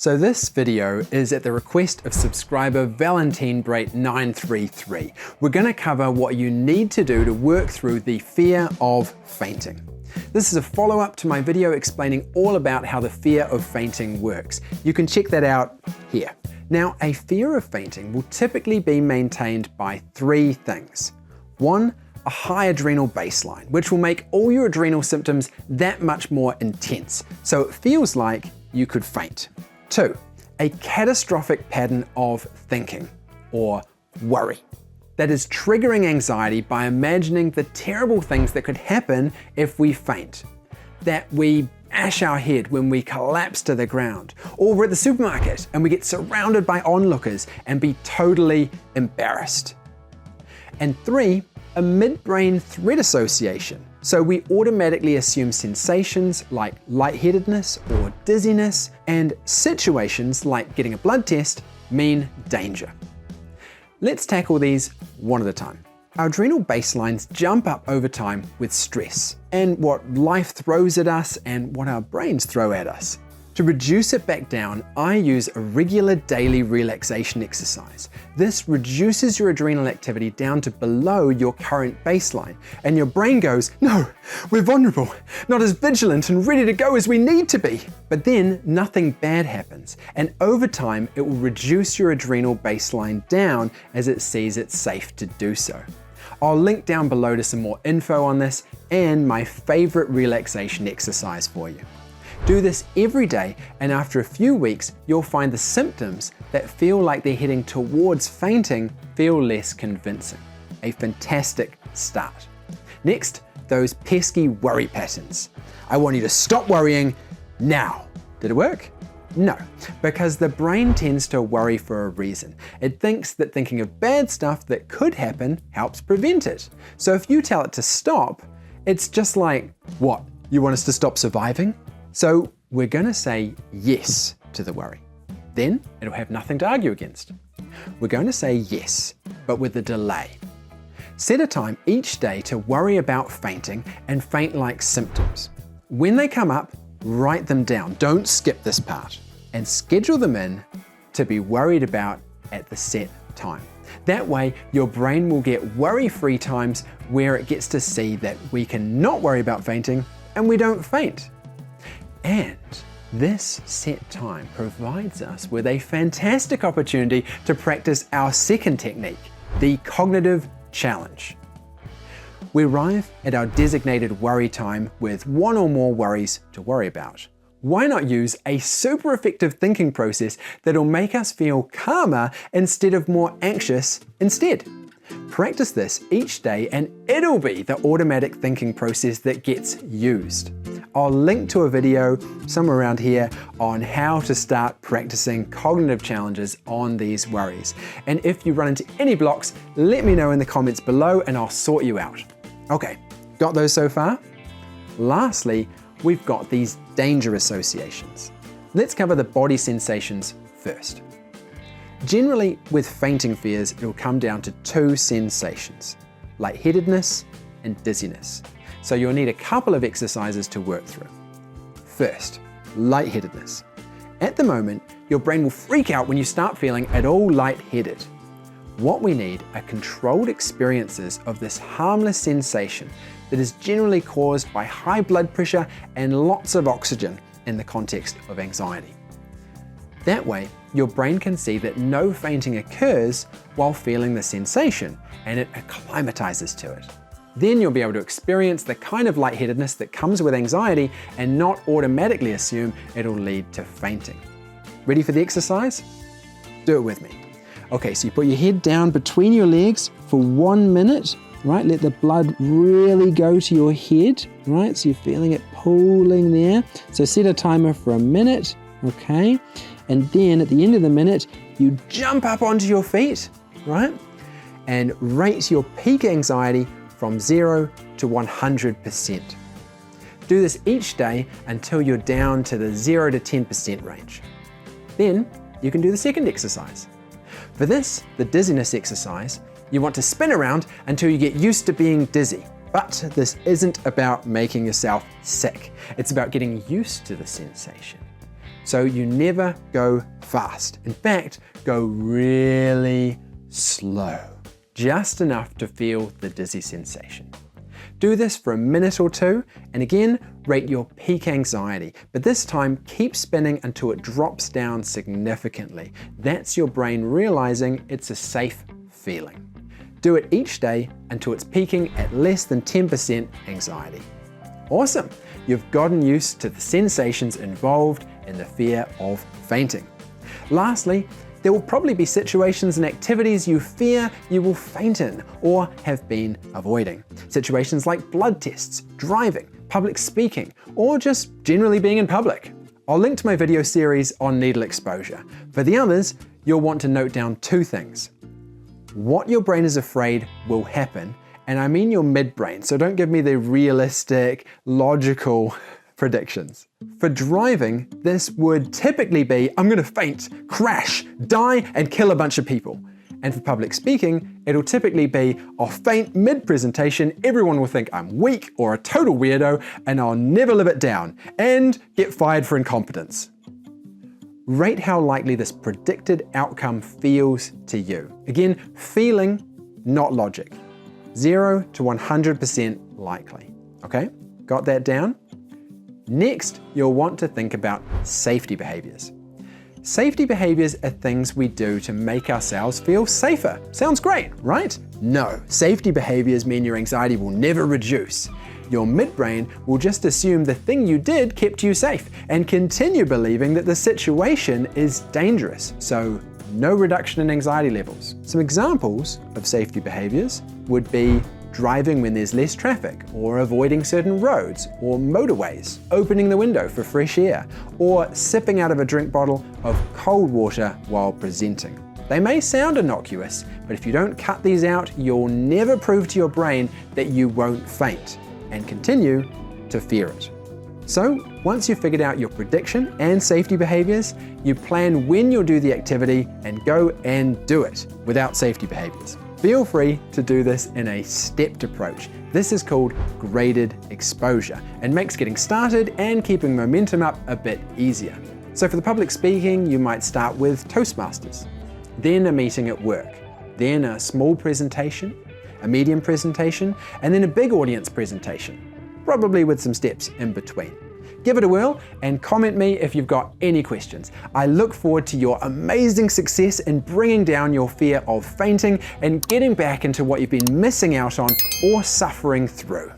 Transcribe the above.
So this video is at the request of subscriber Valentine Brait 933. We're going to cover what you need to do to work through the fear of fainting. This is a follow-up to my video explaining all about how the fear of fainting works. You can check that out here. Now, a fear of fainting will typically be maintained by three things. One, a high adrenal baseline, which will make all your adrenal symptoms that much more intense, so it feels like you could faint. Two, a catastrophic pattern of thinking, or worry, that is triggering anxiety by imagining the terrible things that could happen if we faint. That we bash our head when we collapse to the ground, or we're at the supermarket and we get surrounded by onlookers and be totally embarrassed. And three, a midbrain threat association. So we automatically assume sensations like lightheadedness or dizziness and situations like getting a blood test mean danger. Let's tackle these one at a time. Our adrenal baselines jump up over time with stress and what life throws at us and what our brains throw at us. To reduce it back down, I use a regular daily relaxation exercise. This reduces your adrenal activity down to below your current baseline, and your brain goes, no, we're vulnerable, not as vigilant and ready to go as we need to be. But then nothing bad happens, and over time it will reduce your adrenal baseline down as it sees it's safe to do so. I'll link down below to some more info on this and my favorite relaxation exercise for you. Do this every day, and after a few weeks, you'll find the symptoms that feel like they're heading towards fainting feel less convincing. A fantastic start. Next, those pesky worry patterns. I want you to stop worrying now. Did it work? No, because the brain tends to worry for a reason. It thinks that thinking of bad stuff that could happen helps prevent it. So if you tell it to stop, it's just like, what, you want us to stop surviving? So we're going to say yes to the worry. Then it'll have nothing to argue against. We're going to say yes, but with a delay. Set a time each day to worry about fainting and faint-like symptoms. When they come up, write them down. Don't skip this part. And schedule them in to be worried about at the set time. That way, your brain will get worry-free times where it gets to see that we can not worry about fainting and we don't faint. And this set time provides us with a fantastic opportunity to practice our second technique, the cognitive challenge. We arrive at our designated worry time with one or more worries to worry about. Why not use a super effective thinking process that'll make us feel calmer instead of more anxious instead? Practice this each day and it'll be the automatic thinking process that gets used. I'll link to a video somewhere around here on how to start practicing cognitive challenges on these worries. And if you run into any blocks, let me know in the comments below and I'll sort you out. Okay, got those so far? Lastly, we've got these danger associations. Let's cover the body sensations first. Generally, with fainting fears, it'll come down to two sensations, lightheadedness and dizziness. So you'll need a couple of exercises to work through. First, lightheadedness. At the moment, your brain will freak out when you start feeling at all lightheaded. What we need are controlled experiences of this harmless sensation that is generally caused by high blood pressure and lots of oxygen in the context of anxiety. That way, your brain can see that no fainting occurs while feeling the sensation, and it acclimatizes to it. Then you'll be able to experience the kind of lightheadedness that comes with anxiety and not automatically assume it'll lead to fainting. Ready for the exercise? Do it with me. Okay, so you put your head down between your legs for 1 minute, right? Let the blood really go to your head, right? So you're feeling it pooling there. So set a timer for 1 minute, okay? And then at the end of the minute, you jump up onto your feet, right? And rate your peak anxiety from 0 to 100%. Do this each day until you're down to the 0 to 10% range. Then you can do the second exercise. For this, the dizziness exercise, you want to spin around until you get used to being dizzy. But this isn't about making yourself sick. It's about getting used to the sensation. So you never go fast. In fact, go really slow, just enough to feel the dizzy sensation. Do this for a minute or two, and again, rate your peak anxiety, but this time keep spinning until it drops down significantly. That's your brain realizing it's a safe feeling. Do it each day until it's peaking at less than 10% anxiety. Awesome! You've gotten used to the sensations involved in the fear of fainting. Lastly, there will probably be situations and activities you fear you will faint in or have been avoiding. Situations like blood tests, driving, public speaking, or just generally being in public. I'll link to my video series on needle exposure. For the others, you'll want to note down two things. What your brain is afraid will happen, and I mean your midbrain, so don't give me the realistic, logical predictions. For driving, this would typically be, I'm gonna faint, crash, die, and kill a bunch of people. And for public speaking, it'll typically be, I'll faint mid-presentation, everyone will think I'm weak or a total weirdo, and I'll never live it down, and get fired for incompetence. Rate how likely this predicted outcome feels to you. Again, feeling, not logic. 0 to 100% likely. Okay, got that down? Next, you'll want to think about safety behaviors. Safety behaviors are things we do to make ourselves feel safer. Sounds great, right? No, safety behaviors mean your anxiety will never reduce. Your midbrain will just assume the thing you did kept you safe and continue believing that the situation is dangerous, so no reduction in anxiety levels. Some examples of safety behaviors would be driving when there's less traffic, or avoiding certain roads or motorways, opening the window for fresh air, or sipping out of a drink bottle of cold water while presenting. They may sound innocuous, but if you don't cut these out, you'll never prove to your brain that you won't faint and continue to fear it. So, once you've figured out your prediction and safety behaviors, you plan when you'll do the activity and go and do it without safety behaviors. Feel free to do this in a stepped approach. This is called graded exposure and makes getting started and keeping momentum up a bit easier. So for the public speaking, you might start with Toastmasters, then a meeting at work, then a small presentation, a medium presentation, and then a big audience presentation, probably with some steps in between. Give it a whirl and comment me if you've got any questions. I look forward to your amazing success in bringing down your fear of fainting and getting back into what you've been missing out on or suffering through.